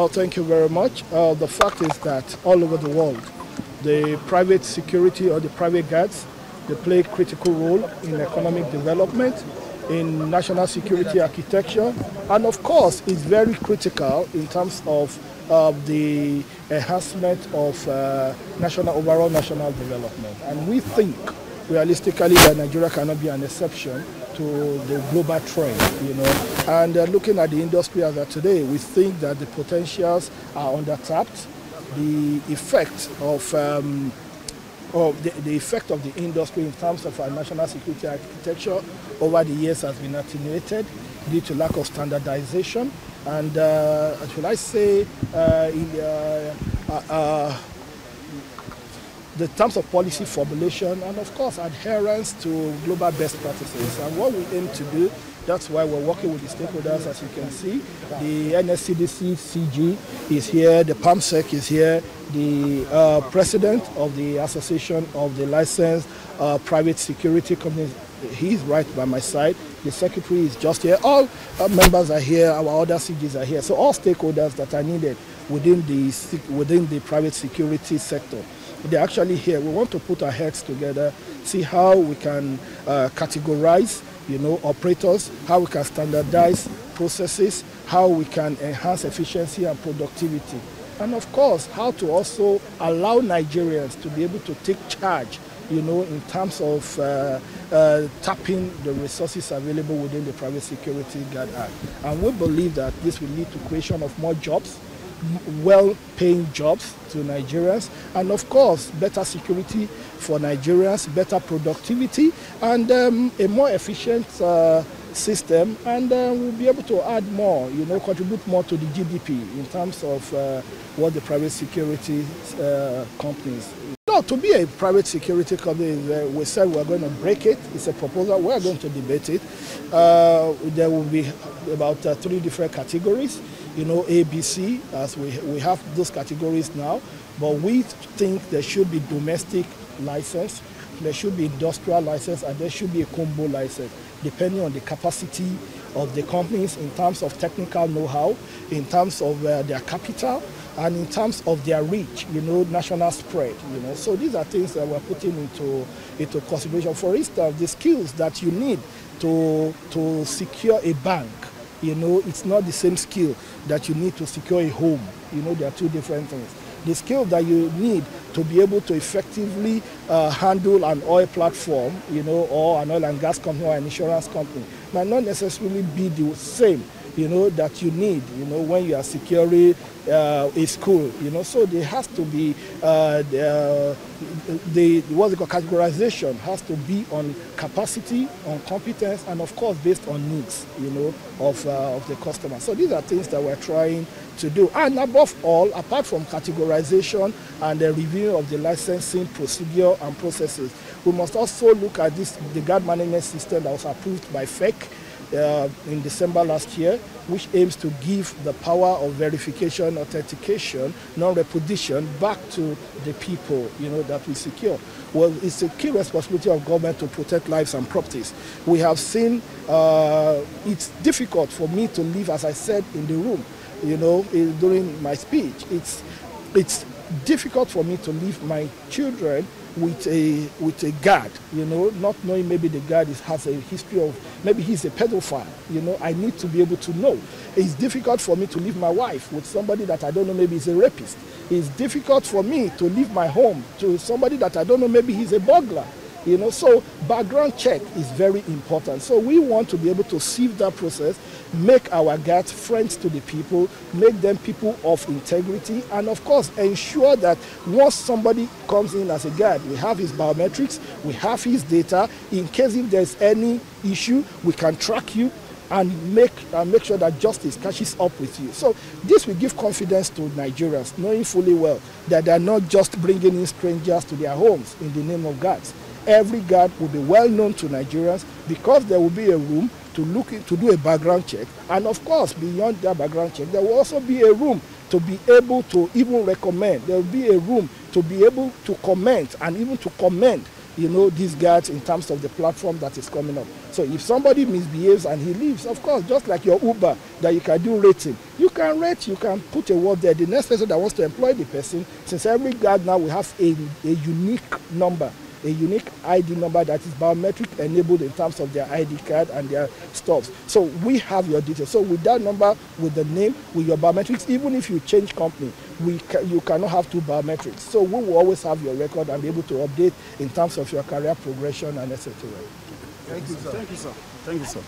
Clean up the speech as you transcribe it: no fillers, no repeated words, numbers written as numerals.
Well, thank you very much. The fact is that all over the world, the private security or the private guards, they play a critical role in economic development, in national security architecture, and of course, it's very critical in terms of the enhancement of overall national development. And we think, realistically, that Nigeria cannot be an exception to the global trend, And looking at the industry as of today, we think that the potentials are undertapped. The effect of the effect of the industry in terms of our national security architecture over the years has been attenuated due to lack of standardization and, should I say, the terms of policy formulation and, of course, adherence to global best practices. And what we aim to do, that's why we're working with the stakeholders, as you can see. The NSCDC CG is here, the PAMSEC is here, the president of the Association of the Licensed Private Security Companies, he's right by my side. The secretary is just here. All members are here, our other CGs are here. So all stakeholders that are needed within the private security sector, they're actually here. We want to put our heads together, see how we can categorize, operators, how we can standardize processes, how we can enhance efficiency and productivity, and of course, how to also allow Nigerians to be able to take charge, in terms of tapping the resources available within the Private Security Guard Act. And we believe that this will lead to creation of more jobs, well-paying jobs to Nigerians, and of course better security for Nigerians, better productivity, and a more efficient system, and we'll be able to add more, contribute more to the GDP in terms of what the private security companies. To be a private security company, we said we're going to break it. It's a proposal. We're going to debate it. There will be about 3 different categories. A, B, C, as we have those categories now, but we think there should be domestic license, there should be industrial license, and there should be a combo license, depending on the capacity of the companies in terms of technical know-how, in terms of their capital, and in terms of their reach, national spread, So these are things that we're putting into consideration. For instance, the skills that you need to secure a bank, it's not the same skill that you need to secure a home. There are 2 different things. The skill that you need to be able to effectively handle an oil platform, or an oil and gas company or an insurance company might not necessarily be the same, that you need, when you are securing a school, So there has to be categorization has to be on capacity, on competence, and of course based on needs, of the customer. So these are things that we're trying to do. And above all, apart from categorization and the review of the licensing procedure and processes, we must also look at the guard management system that was approved by FEC in December last year, which aims to give the power of verification, authentication, non-repudiation back to the people, that we secure. Well, it's a key responsibility of government to protect lives and properties. We have seen it's difficult for me to live, as I said in the room, during my speech. It's difficult for me to leave my children with a guard, not knowing maybe the guard has a history of, maybe he's a pedophile, I need to be able to know. It's difficult for me to leave my wife with somebody that I don't know, maybe he's a rapist. It's difficult for me to leave my home to somebody that I don't know, maybe he's a burglar. So background check is very important. So we want to be able to sieve that process, make our guards friends to the people, make them people of integrity, and of course ensure that once somebody comes in as a guard, we have his biometrics, we have his data. In case if there's any issue, we can track you and make sure that justice catches up with you. So this will give confidence to Nigerians, knowing fully well that they're not just bringing in strangers to their homes in the name of guards. Every guard will be well known to Nigerians because there will be a room to do a background check. And of course, beyond that background check, there will also be a room to be able to even recommend. There will be a room to be able to comment and even to commend you know, these guards in terms of the platform that is coming up. So if somebody misbehaves and he leaves, of course, just like your Uber that you can do rating, you can rate, you can put a word there. The next person that wants to employ the person, since every guard now will have a unique number, a unique ID number that is biometric enabled in terms of their ID card and their stuff. So we have your details. So with that number, with the name, with your biometrics, even if you change company, you cannot have two biometrics. So we will always have your record and be able to update in terms of your career progression and etc. Thank you, sir. Thank you, sir. Thank you, sir.